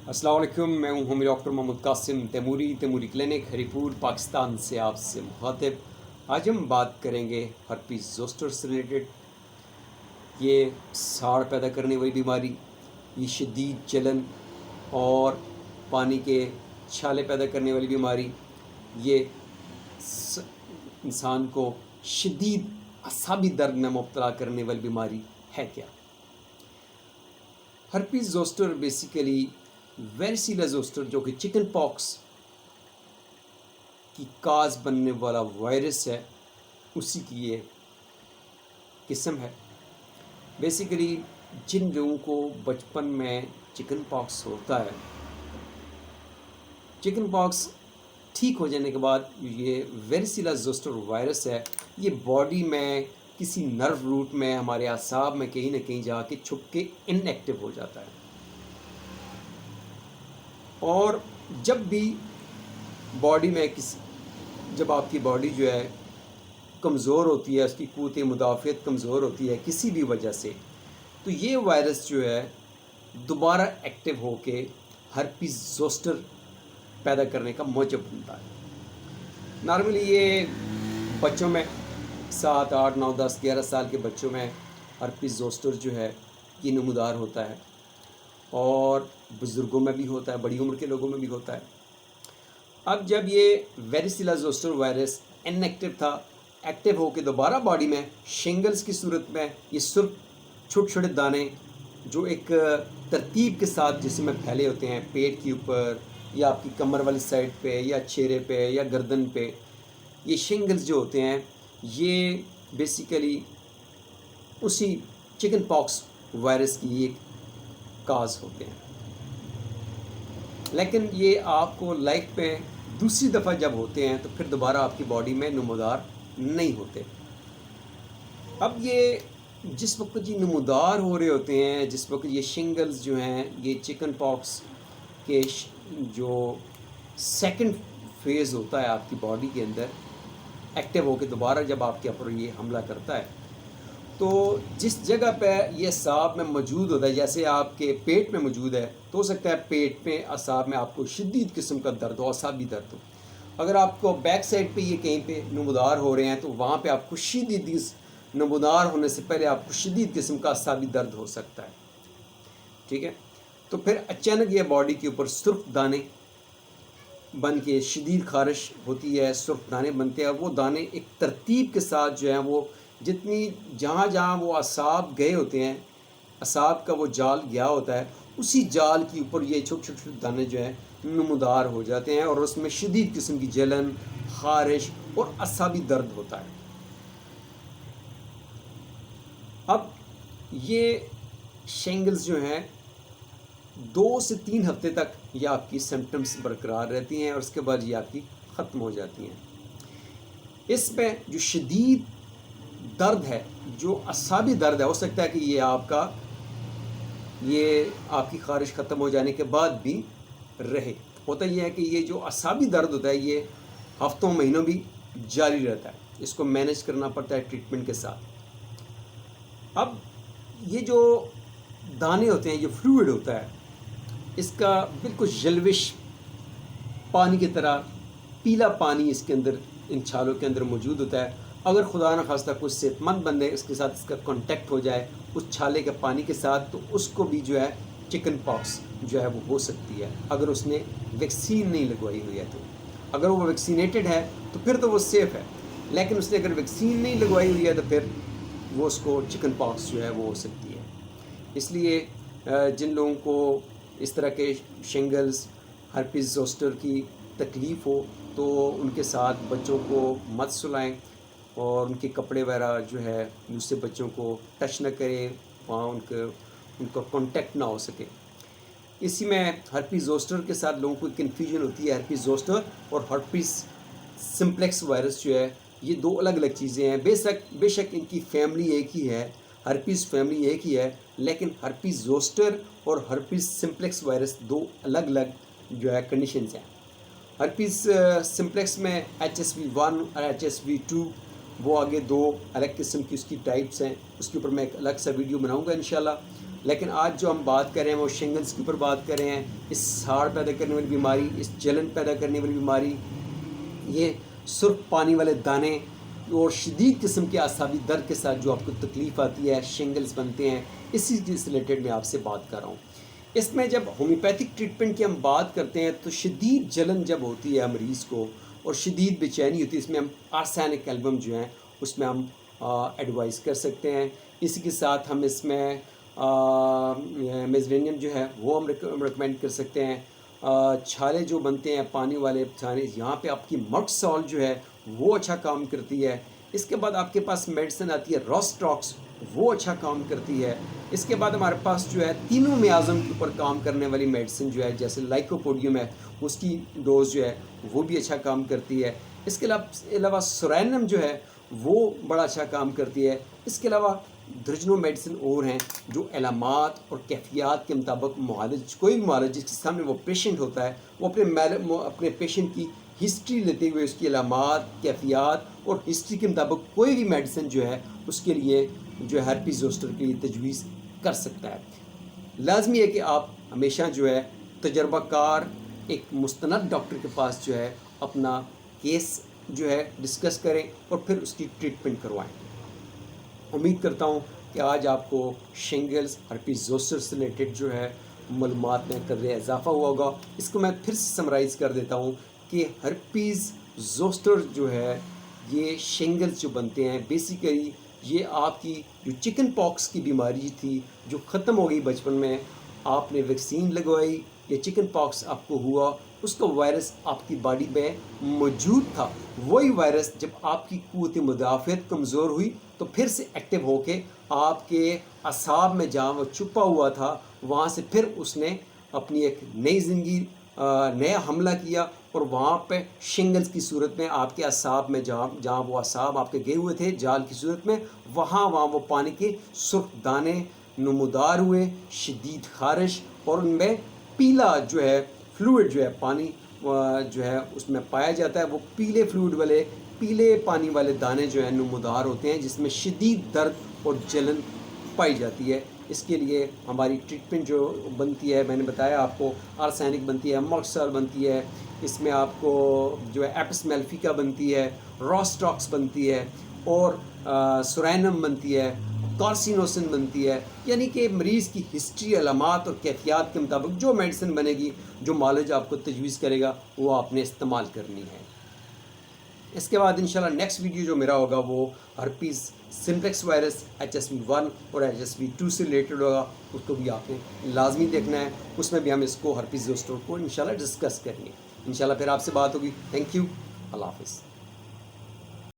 अस्सलाम वालेकुम, मैं हूं डॉक्टर मोहम्मद कासिम तैमूरी क्लिनिक हरीपुर पाकिस्तान से आपसे मुखातिब। आज हम बात करेंगे हर्पीस जोस्टर से रिलेटेड। ये साड़ पैदा करने वाली बीमारी, ये शदीद जलन और पानी के छाले पैदा करने वाली बीमारी, ये इंसान को शदीद असाबी दर्द में मुब्तला करने वाली बीमारी है क्या? हर्पीस जोस्टर बेसिकली वेरिसिला जोस्टर जो कि चिकन पॉक्स की काज बनने वाला वायरस है, उसी की ये किस्म है। बेसिकली जिन लोगों को बचपन में चिकन पॉक्स होता है, चिकन पॉक्स ठीक हो जाने के बाद ये वेरिसिला जोस्टर वायरस है, ये बॉडी में किसी नर्व रूट में, हमारे आसाब में कहीं ना कहीं जाके छुप के इनएक्टिव हो जाता है। और जब भी बॉडी में जब आपकी बॉडी जो है कमज़ोर होती है, उसकी क़ुव्वत मुदाफ़ियत कमज़ोर होती है किसी भी वजह से, तो ये वायरस जो है दोबारा एक्टिव होके हर्पीस जोस्टर पैदा करने का मौजब बनता है। नॉर्मली ये बच्चों में 7, 8, 9, 10, 11 साल के बच्चों में हर्पीस जोस्टर जो है ये नमूदार होता है, और बुज़ुर्गों में भी होता है, बड़ी उम्र के लोगों में भी होता है। अब जब ये वेरिसिला जोस्टर वायरस इनएक्टिव था, एक्टिव होकर दोबारा बॉडी में शिंगल्स की सूरत में ये सुर्ख छोटे छोटे दाने जो एक तरतीब के साथ जिसमें फैले होते हैं, पेट के ऊपर या आपकी कमर वाली साइड पे या चेहरे पे या गर्दन पे, ये शिंगल्स जो होते हैं ये बेसिकली उसी चिकन पॉक्स वायरस की एक काज होते हैं। लेकिन ये आपको लाइफ में दूसरी दफ़ा जब होते हैं तो फिर दोबारा आपकी बॉडी में नमूदार नहीं होते। अब ये जिस वक्त ये नमूदार हो रहे होते हैं, जिस वक्त ये शिंगल्स जो हैं, ये चिकन पॉक्स के जो सेकंड फेज़ होता है आपकी बॉडी के अंदर एक्टिव होकर दोबारा जब आपके ऊपर ये हमला करता है, तो जिस जगह पे ये असाब में मौजूद होता है, जैसे आपके पेट में मौजूद है, तो हो सकता है पेट में असाब में आपको शदीद किस्म का दर्द हो, असाबी दर्द हो। अगर आपको बैक साइड पे ये कहीं पे नमूदार हो रहे हैं तो वहाँ पे आपको शदीद नमूदार होने से पहले आपको शदीद किस्म का असाबी दर्द हो सकता है। ठीक है, तो फिर अचानक ये बॉडी के ऊपर सुर्ख दाने बन के शदीद खारिश होती है, सुर्ख दाने बनते हैं। वो दाने एक तरतीब के साथ जो है वो जितनी जहाँ जहाँ वो असाब गए होते हैं, असाब का वो जाल गया होता है, उसी जाल के ऊपर ये छोटे छोटे दाने जो है नमूदार हो जाते हैं, और उसमें शदीद किस्म की जलन, खारिश और असाबी दर्द होता है। अब ये शिंगल्स जो हैं 2 से 3 हफ्ते तक ये आपकी सिम्टम्स बरकरार रहती हैं, और उसके बाद ये आपकी ख़त्म हो जाती हैं। इसमें जो शदीद दर्द है, जो असाबी दर्द है, हो सकता है कि ये आपकी खारिश ख़त्म हो जाने के बाद भी रहे। होता ये है कि ये जो असाबी दर्द होता है ये हफ्तों महीनों भी जारी रहता है, इसको मैनेज करना पड़ता है ट्रीटमेंट के साथ। अब ये जो दाने होते हैं, ये फ्लूइड होता है, इसका बिल्कुल जलविश पानी की तरह पीला पानी इसके अंदर, इन छालों के अंदर मौजूद होता है। अगर खुदा न खास्ता कुछ सेहतमंद बंदे इसके साथ इसका कांटेक्ट हो जाए उस छाले के पानी के साथ, तो उसको भी जो है चिकन पॉक्स जो है वो हो सकती है, अगर उसने वैक्सीन नहीं लगवाई हुई है। तो अगर वो वैक्सीनेटेड है तो फिर तो वो सेफ़ है, लेकिन उसने अगर वैक्सीन नहीं लगवाई हुई है तो फिर वो उसको चिकन पॉक्स जो है वो हो सकती है। इसलिए जिन लोगों को इस तरह के शिंगल्स, हर्पीस जोस्टर की तकलीफ़ हो तो उनके साथ बच्चों को मत सुलाएं, और उनके कपड़े वगैरह जो है दूसरे बच्चों को टच न करें, वहाँ उनका कांटेक्ट ना हो सके। इसी में हर्पीस जोस्टर के साथ लोगों को कन्फ्यूजन होती है। हर्पीस जोस्टर और हर्पीस सिम्प्लेक्स वायरस जो है ये 2 अलग अलग चीज़ें हैं। बेशक इनकी फैमिली एक ही है, हर्पीस फैमिली एक ही है, लेकिन हर्पीस जोस्टर और हर्पीस सिम्प्लेक्स वायरस 2 अलग अलग जो है कंडीशंस हैं। हर्पीस सिम्प्लेक्स में HSV1 और HSV2 वो आगे 2 अलग किस्म की उसकी टाइप्स हैं, उसके ऊपर मैं एक अलग सा वीडियो बनाऊंगा इंशाल्लाह। لیکن آج جو ہم بات کر رہے ہیں وہ شنگلز کے اوپر بات کر رہے ہیں. اس ساڑ پیدا کرنے والی بیماری, اس جلن پیدا کرنے والی بیماری, یہ سرخ پانی والے دانے اور شدید قسم کے اعصابی درد کے ساتھ جو آپ کو تکلیف آتی ہے, شنگلز بنتے ہیں, اسی سے ریلیٹڈ میں آپ سے بات کر رہا ہوں. اس میں جب ہومیوپیتھک ٹریٹمنٹ کی ہم بات کرتے ہیں تو شدید جلن جب ہوتی ہے مریض کو اور شدید بے چینی ہوتی ہے, اس میں ہم آرسینک ایلبم جو ہیں اس میں ہم ایڈوائز کر سکتے ہیں. اسی کے ساتھ ہم اس میں میزرینیم جو ہے وہ ہم ریکمینڈ کر سکتے ہیں. چھالے جو بنتے ہیں پانی والے چھالے, یہاں پہ آپ کی مڈ سالٹ جو ہے وہ اچھا کام کرتی ہے. اس کے بعد آپ کے پاس میڈیسن آتی ہے روسٹاکس, وہ اچھا کام کرتی ہے. اس کے بعد ہمارے پاس جو ہے تینوں میازم کے اوپر کام کرنے والی میڈیسن جو ہے جیسے لائکوپوڈیم ہے, اس کی ڈوز جو ہے وہ بھی اچھا کام کرتی ہے. اس کے علاوہ سورینم جو ہے وہ بڑا اچھا کام کرتی ہے. اس کے علاوہ درجنوں میڈیسن اور ہیں جو علامات اور کیفیات کے مطابق معالج, کوئی بھی معالج جس کے سامنے وہ پیشنٹ ہوتا ہے وہ اپنے پیشنٹ کی ہسٹری لیتے ہوئے اس کی علامات, کیفیات اور ہسٹری کے مطابق کوئی بھی میڈیسن جو ہے اس کے لیے جو ہے ہرپیز زوسٹر کے لیے تجویز کر سکتا ہے. لازمی ہے کہ آپ ہمیشہ جو ہے تجربہ کار ایک مستند ڈاکٹر کے پاس جو ہے اپنا کیس جو ہے ڈسکس کریں اور پھر اس کی ٹریٹمنٹ کروائیں. امید کرتا ہوں کہ آج آپ کو شنگلز, ہرپیز زوسٹر سے ریلیٹڈ جو ہے معلومات میں قدر اضافہ ہوا ہوگا. اس کو میں پھر سے سمرائز کر دیتا ہوں کہ ہرپیز زوسٹر جو ہے یہ شنگلز جو بنتے ہیں بیسیکلی یہ آپ کی جو چکن پاکس کی بیماری تھی جو ختم ہو گئی بچپن میں, آپ نے ویکسین لگوائی, یہ چکن پاکس آپ کو ہوا, اس کا وائرس آپ کی باڈی میں موجود تھا. وہی وائرس جب آپ کی قوت مدافعت کمزور ہوئی تو پھر سے ایکٹیو ہو کے آپ کے اعصاب میں جہاں وہ چھپا ہوا تھا وہاں سے پھر اس نے اپنی ایک نئی زندگی, نیا حملہ کیا اور وہاں پہ شنگلز کی صورت میں آپ کے اعصاب میں جہاں وہ اعصاب آپ کے گئے ہوئے تھے جال کی صورت میں, وہاں وہ پانی کے سرخ دانے نمودار ہوئے, شدید خارش, اور ان میں پیلا جو ہے فلوئڈ جو ہے پانی جو ہے اس میں پایا جاتا ہے. وہ پیلے فلوئڈ والے, پیلے پانی والے دانے جو ہیں نمودار ہوتے ہیں جس میں شدید درد اور جلن پائی جاتی ہے. اس کے لیے ہماری ٹریٹمنٹ جو بنتی ہے میں نے بتایا آپ کو, آرسینک بنتی ہے, موکسال بنتی ہے, اس میں آپ کو جو ہے ایپس میلفیکا بنتی ہے, روسٹاکس بنتی ہے, اور سورینم بنتی ہے, کارسینوسن بنتی ہے. یعنی کہ مریض کی ہسٹری, علامات اور کیفیات کے مطابق جو میڈیسن بنے گی, جو معالج آپ کو تجویز کرے گا وہ آپ نے استعمال کرنی ہے. اس کے بعد انشاءاللہ نیکسٹ ویڈیو جو میرا ہوگا وہ ہرپیز سمپلیکس وائرس HSV1 اور HSV2 سے ریلیٹڈ ہوگا, اس کو بھی آپ نے لازمی دیکھنا ہے. اس میں بھی ہم اس کو ہرپیز زوسٹر کو انشاءاللہ ڈسکس کریں گے. انشاءاللہ پھر آپ سے بات ہوگی. تھینک یو, اللہ حافظ.